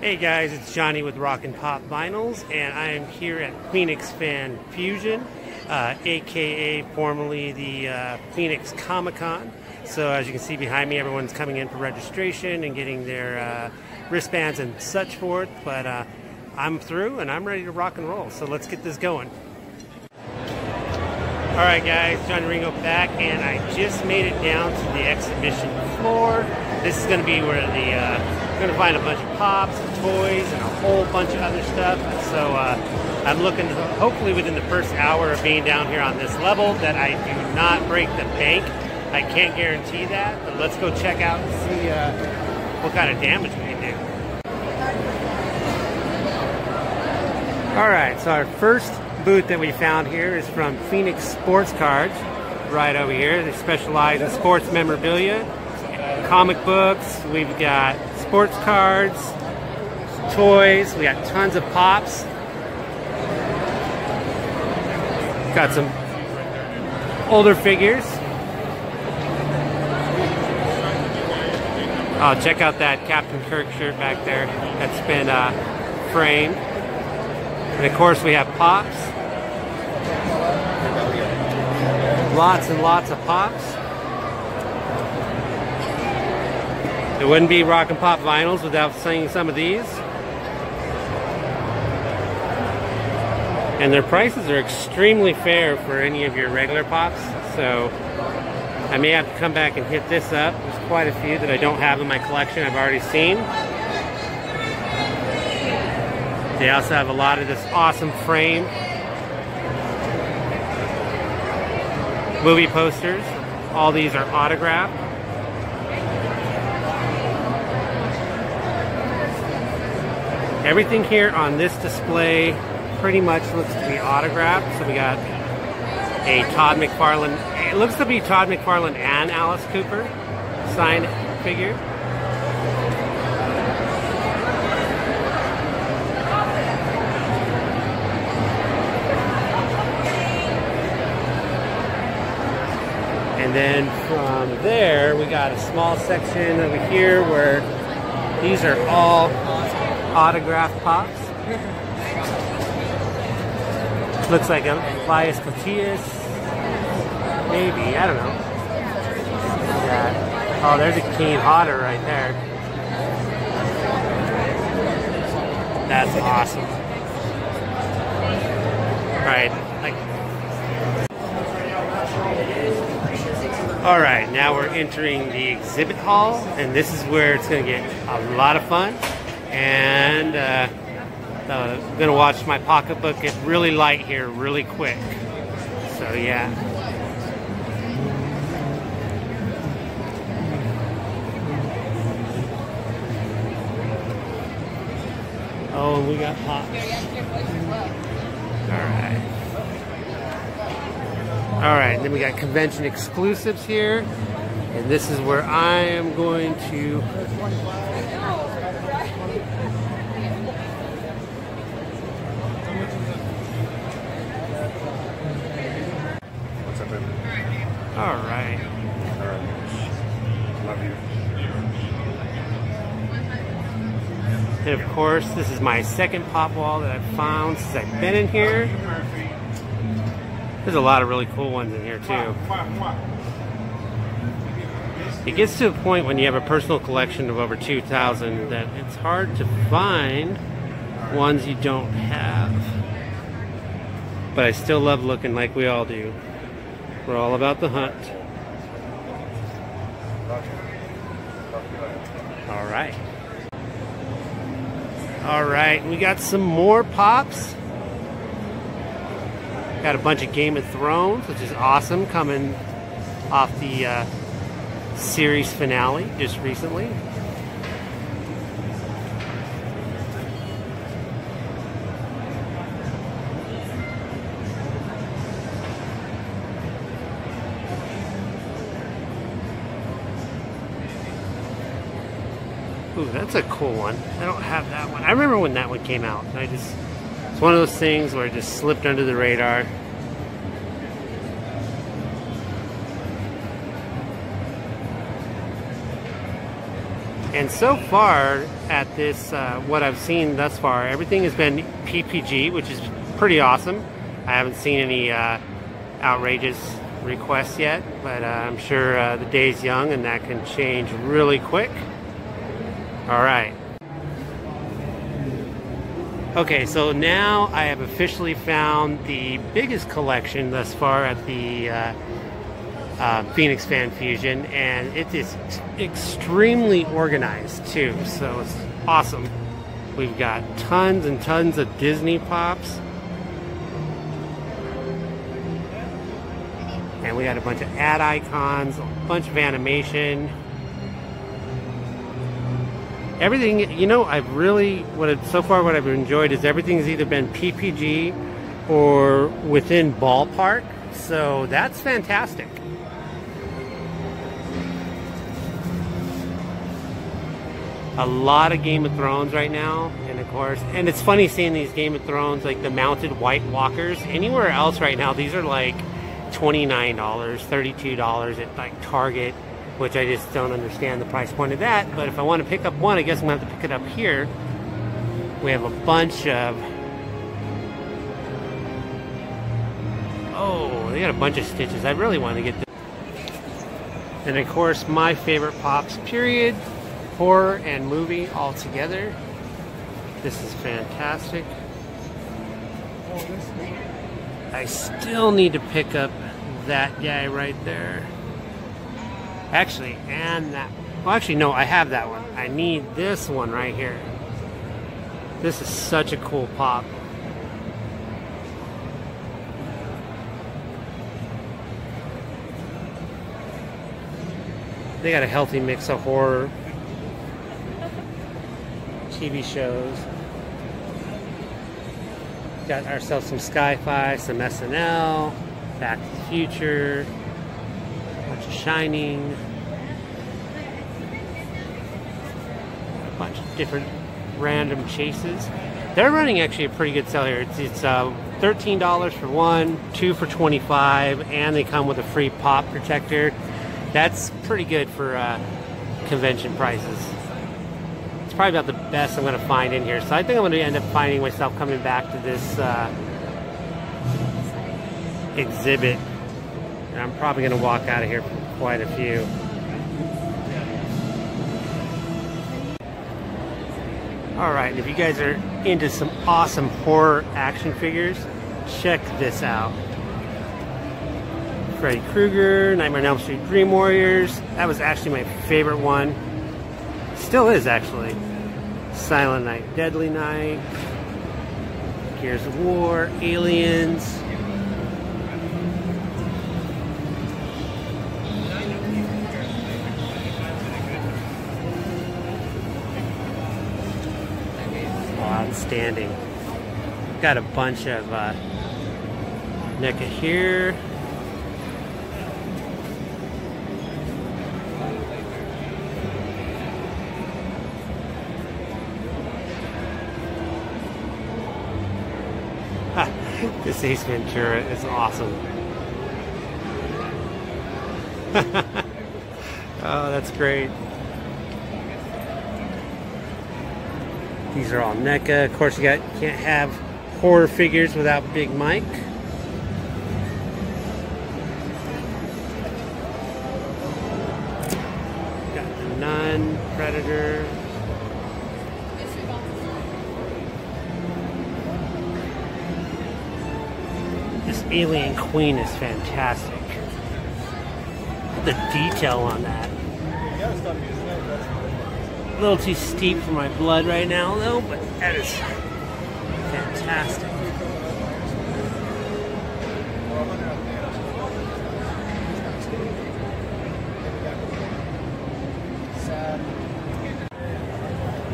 Hey guys, it's Johnny with Rockin' Pop Vinyls, and I am here at Phoenix Fan Fusion, aka formerly the Phoenix Comicon. So as you can see behind me, everyone's coming in for registration and getting their wristbands and such forth, but I'm through and I'm ready to rock and roll, so let's get this going. Alright guys, Johnny Ringo back, and I just made it down to the exhibition floor. This is going to be where you're going to find a bunch of pops, toys, and a whole bunch of other stuff. So I'm looking, hopefully within the first hour of being down here on this level, that I do not break the bank. I can't guarantee that, but let's go check out and see what kind of damage we can do. Alright, so our first booth that we found here is from Phoenix Sports Cards, right over here. They specialize in sports memorabilia, comic books. We've got sports cards, toys. We got tons of pops. Got some older figures. Oh, check out that Captain Kirk shirt back there that's been framed. And of course we have pops. Lots and lots of pops. It wouldn't be Rockin' Pop Vinyls without seeing some of these. And their prices are extremely fair for any of your regular pops. So I may have to come back and hit this up. There's quite a few that I don't have in my collection I've already seen. They also have a lot of this awesome frame movie posters. All these are autographed. Everything here on this display pretty much looks to be autographed. So we got a Todd McFarlane, it looks to be Todd McFarlane and Alice Cooper signed figure. And then from there, we got a small section over here where these are all autographed pops. Looks like Elias Cotillas, maybe, I don't know. Oh, there's a Kane Hodder right there. That's awesome. Alright, now we're entering the exhibit hall, and this is where it's going to get a lot of fun. And I'm going to watch my pocketbook get really light here really quick. So yeah. Oh, we got pops. Alright. Alright, then we got convention exclusives here. And this is where I am going to... What's up, baby? Alright. Love you. And of course, this is my second pop wall that I've found since I've been in here. There's a lot of really cool ones in here too. It gets to a point when you have a personal collection of over 2,000 that it's hard to find ones you don't have. But I still love looking like we all do. We're all about the hunt. Alright. Alright, we got some more pops. Got a bunch of Game of Thrones, which is awesome, coming off the series finale just recently. Ooh, that's a cool one. I don't have that one. I remember when that one came out. It's one of those things where it just slipped under the radar. And so far at this, what I've seen thus far, everything has been PPG, which is pretty awesome. I haven't seen any outrageous requests yet, but I'm sure the day's young and that can change really quick. All right. Okay, so now I have officially found the biggest collection thus far at the Phoenix Fan Fusion, and it is extremely organized too, so it's awesome. We've got tons and tons of Disney pops, and we got a bunch of ad icons, a bunch of animation, everything. You know, I've really, so far what I've enjoyed is everything's either been PPG or within ballpark, so that's fantastic. A lot of Game of Thrones right now, and of course, and it's funny seeing these Game of Thrones, like the mounted White Walkers. Anywhere else right now, these are like $29, $32 at like Target, which I just don't understand the price point of that. But if I want to pick up one, I guess I'm gonna have to pick it up here. We have a bunch of, oh, they got a bunch of Stitches. I really want to get this. And of course, my favorite pops, period. Horror and movie all together. This is fantastic. I still need to pick up that guy right there. Actually, and that. Well, actually, no, I have that one. I need this one right here. This is such a cool pop. They got a healthy mix of horror, TV shows. Got ourselves some Sci-Fi, some SNL, Back to the Future, a bunch of Shining, a bunch of different random chases. They're running actually a pretty good sale here. It's $13 for one, 2 for $25, and they come with a free pop protector. That's pretty good for convention prices. Probably about the best I'm going to find in here. So I think I'm going to end up finding myself coming back to this exhibit. And I'm probably going to walk out of here for quite a few. Alright, if you guys are into some awesome horror action figures, check this out. Freddy Krueger, Nightmare on Elm Street Dream Warriors. That was actually my favorite one. Still is, actually. Silent Night, Deadly Night, Gears of War, Aliens. Oh, outstanding. Got a bunch of NECA here. This Ace Ventura is awesome. Oh, that's great. These are all NECA. Of course, can't have horror figures without Big Mike. Got the Nun, Predator. This Alien Queen is fantastic. The detail on that. A little too steep for my blood right now though, but that is fantastic.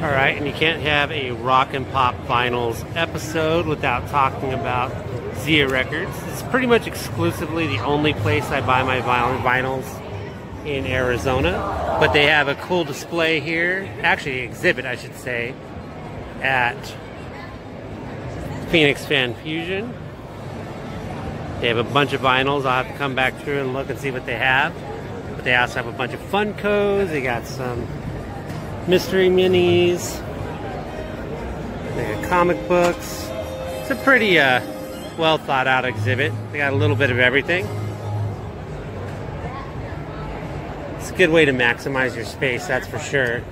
Alright, and you can't have a Rock and Pop Vinyls episode without talking about Zia Records. It's pretty much exclusively the only place I buy my vinyls in Arizona, but they have a cool display here, actually exhibit I should say, at Phoenix Fan Fusion. They have a bunch of vinyls. I'll have to come back through and look and see what they have, but they also have a bunch of Funkos. They got some mystery minis. They got comic books. It's a pretty well thought out exhibit. They got a little bit of everything. It's a good way to maximize your space, that's for sure.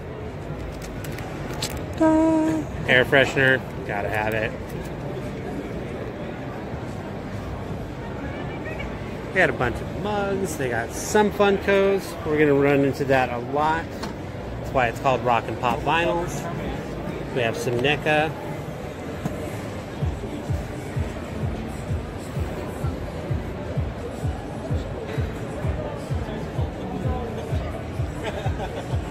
Air freshener, gotta have it. They had a bunch of mugs. They got some Funkos. We're gonna run into that a lot. That's why it's called Rock and Pop Vinyls. We have some NECA.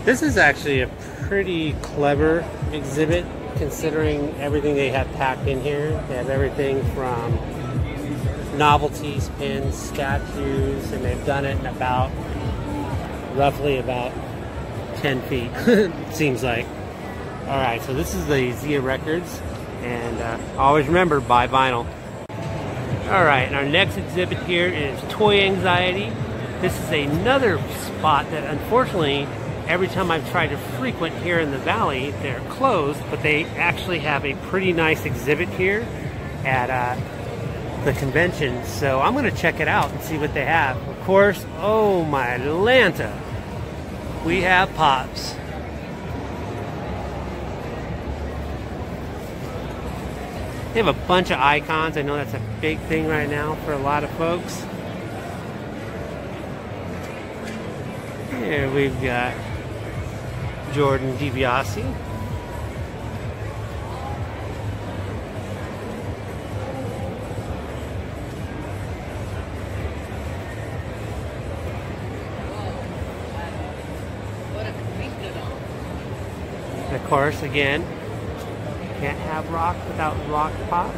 This is actually a pretty clever exhibit considering everything they have packed in here. They have everything from novelties, pins, statues, and they've done it in about, roughly about 10 feet, seems like. Alright, so this is the Zia Records, and always remember, buy vinyl. Alright, and our next exhibit here is Toy Anxiety. This is another spot that unfortunately, every time I've tried to frequent here in the valley, they're closed, but they actually have a pretty nice exhibit here at the convention. So I'm going to check it out and see what they have. Of course, oh my Lanta, we have Pops. They have a bunch of icons. I know that's a big thing right now for a lot of folks. Here we've got Jordan DiBiase. And of course, again, can't have rock without rock pops.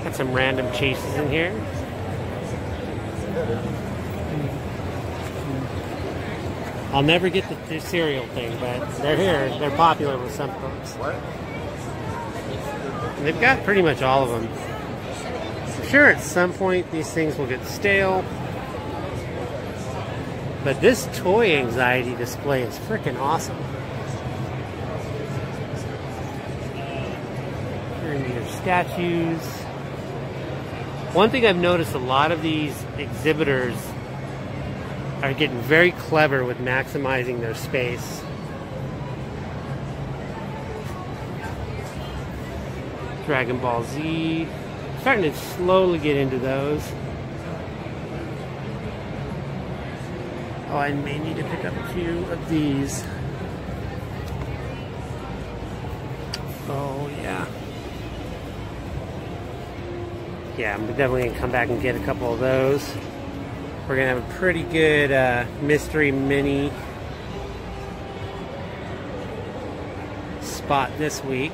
Got some random chases in here. I'll never get the cereal thing, but they're here. They're popular with some folks. What? And they've got pretty much all of them. I'm sure at some point these things will get stale. But this Toy Anxiety display is freaking awesome. Here are your statues. One thing I've noticed, a lot of these exhibitors are getting very clever with maximizing their space. Dragon Ball Z. Starting to slowly get into those. Oh, I may need to pick up a few of these. Oh, yeah. Yeah, I'm definitely going to come back and get a couple of those. We're going to have a pretty good mystery mini spot this week.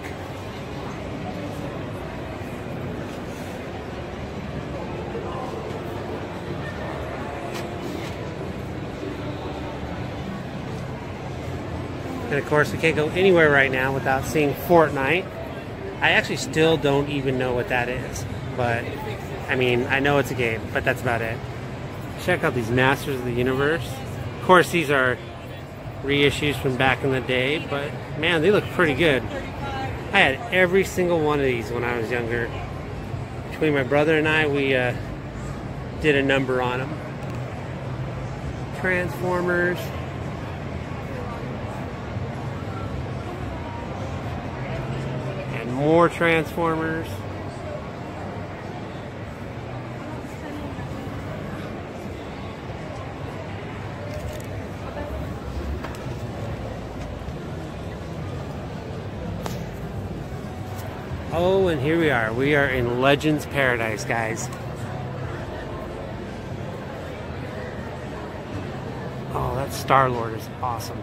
And of course, we can't go anywhere right now without seeing Fortnite. I actually still don't even know what that is. But, I mean, I know it's a game, but that's about it. Check out these Masters of the Universe. Of course, these are reissues from back in the day, but man, they look pretty good. I had every single one of these when I was younger. Between my brother and I, we did a number on them. Transformers. And more Transformers. Oh, and here we are. We are in Legends Paradise, guys. Oh, that Star-Lord is awesome.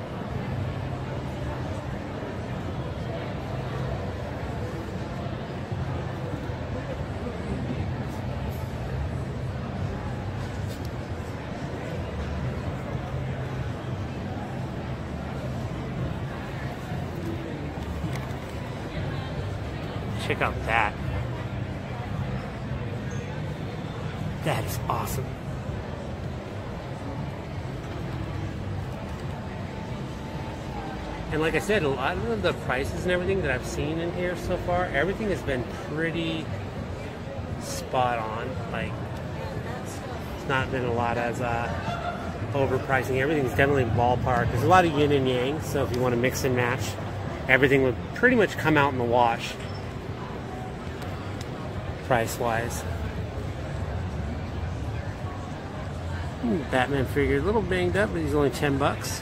check out that. That is awesome. And like I said, a lot of the prices and everything that I've seen in here so far, everything has been pretty spot on. Like, it's not been a lot as overpricing. Everything's definitely ballpark. There's a lot of yin and yang, so if you want to mix and match, everything would pretty much come out in the wash, price-wise. Batman figure, a little banged up, but he's only 10 bucks.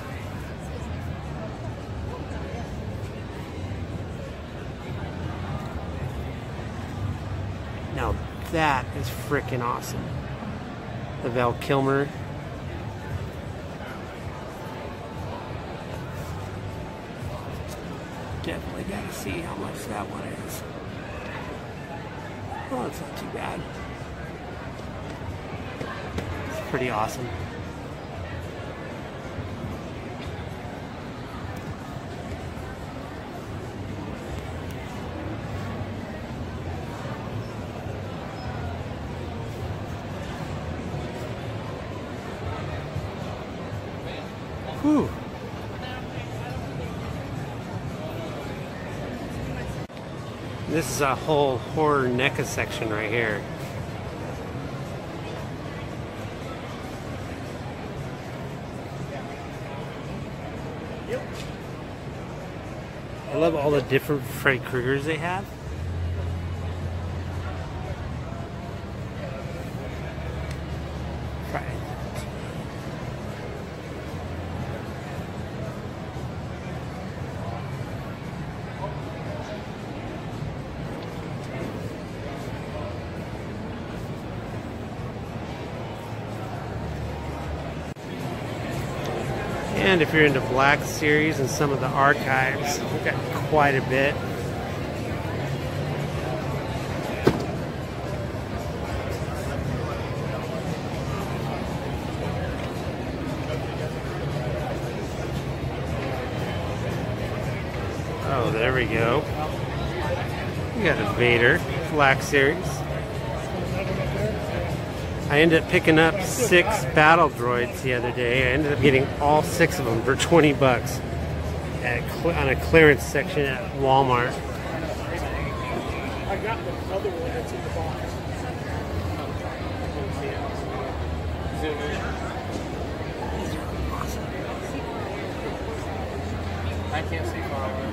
Now that is freaking awesome. The Val Kilmer. Definitely gotta see how much that one is. Oh, it's not too bad. It's pretty awesome. Whew. This is a whole horror NECA section right here. I love all the different Freddy Kruegers they have. And if you're into Black Series and some of the archives, we've got quite a bit. Oh, there we go. We got a Vader Black Series. I ended up picking up 6 battle droids the other day. I ended up getting all 6 of them for 20 bucks on a clearance section at Walmart. I got the other one that's in the box. I can't see far away.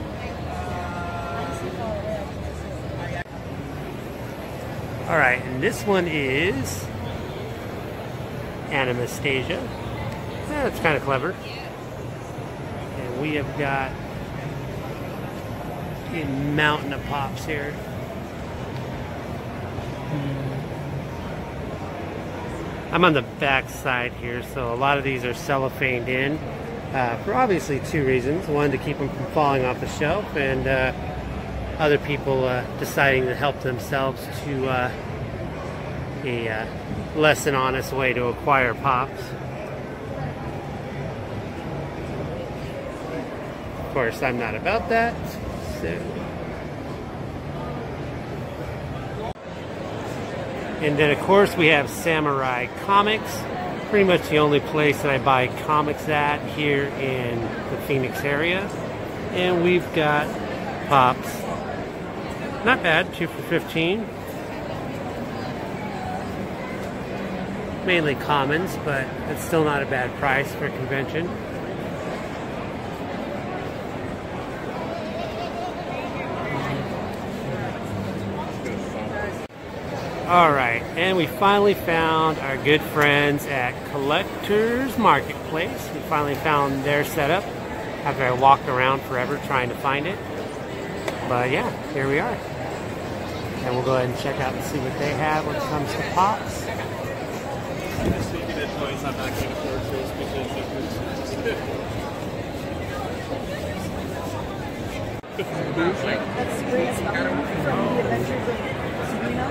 All right, and this one is Anastasia. That's kind of clever. And we have got a mountain of pops here. I'm on the back side here, so a lot of these are cellophaned in for obviously 2 reasons. One, to keep them from falling off the shelf, and other people deciding to help themselves to a less than honest way to acquire pops. Of course, I'm not about that, so. And then of course we have Samurai Comics, pretty much the only place that I buy comics at here in the Phoenix area. And we've got pops. Not bad, 2 for $15. Mainly commons, but it's still not a bad price for a convention. Alright, and we finally found our good friends at Collectors Marketplace. We finally found their setup after I walked around forever trying to find it. But yeah, here we are. And we'll go ahead and check out and see what they have when it comes to pops. I'm just thinking of toys I'm not going to purchase because That's great stuff from the Adventures of Sabrina.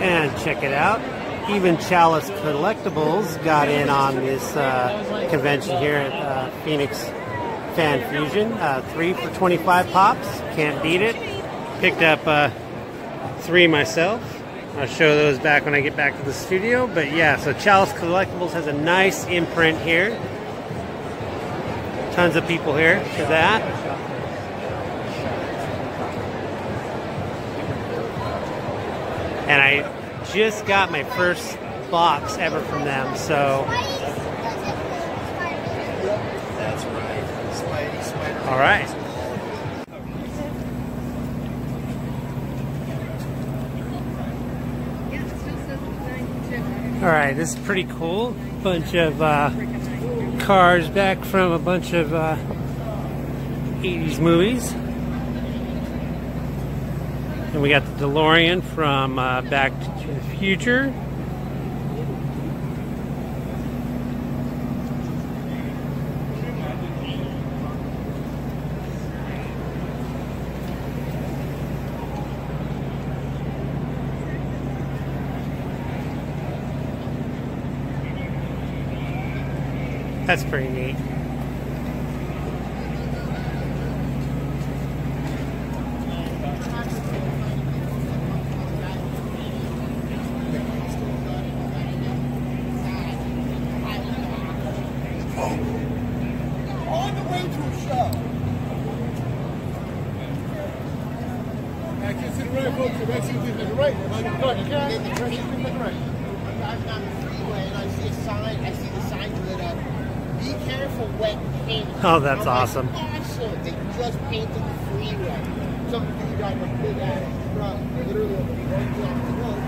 And check it out. Even Chalice Collectibles got in on this convention here at Phoenix Fan Fusion, 3 for 25 pops. Can't beat it. Picked up 3 myself. I'll show those back when I get back to the studio. But yeah, so Chalice Collectibles has a nice imprint here. Tons of people here for that. And I just got my first box ever from them, so. That's right. Spider. All right. All right, this is pretty cool. Bunch of cars back from a bunch of 80s movies. And we got the DeLorean from Back to the Future. That's pretty neat. On the way to a show. I can see the right, folks. If I see things like the right, if I can go, you can't. If I see things like the right. I'm driving down the freeway and I see a sign. I see the sign lit up. Be careful, wet paint. Oh, that's awesome. Awesome. They just painted the freeway. Some dude on a big ass truck, literally going down the road.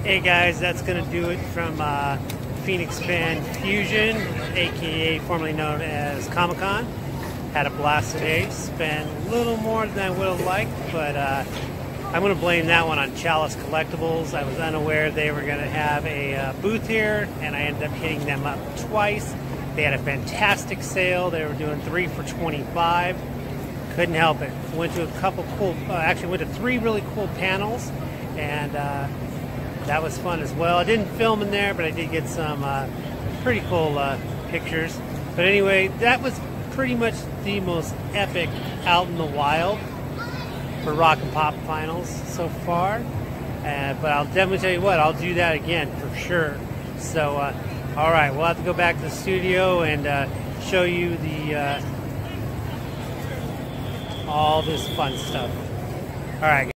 Hey guys, that's going to do it from Phoenix Fan Fusion, aka formerly known as Comicon. Had a blast today. Spent a little more than I would have liked, but I'm going to blame that one on Chalice Collectibles. I was unaware they were going to have a booth here, and I ended up hitting them up twice. They had a fantastic sale. They were doing 3 for 25. Couldn't help it. Went to a couple cool, actually went to 3 really cool panels, and that was fun as well. I didn't film in there, but I did get some pretty cool pictures. But anyway, that was pretty much the most epic out in the wild for Rock and Pop finals so far. But I'll definitely tell you what, I'll do that again for sure. So, all right, we'll have to go back to the studio and show you the all this fun stuff. All right.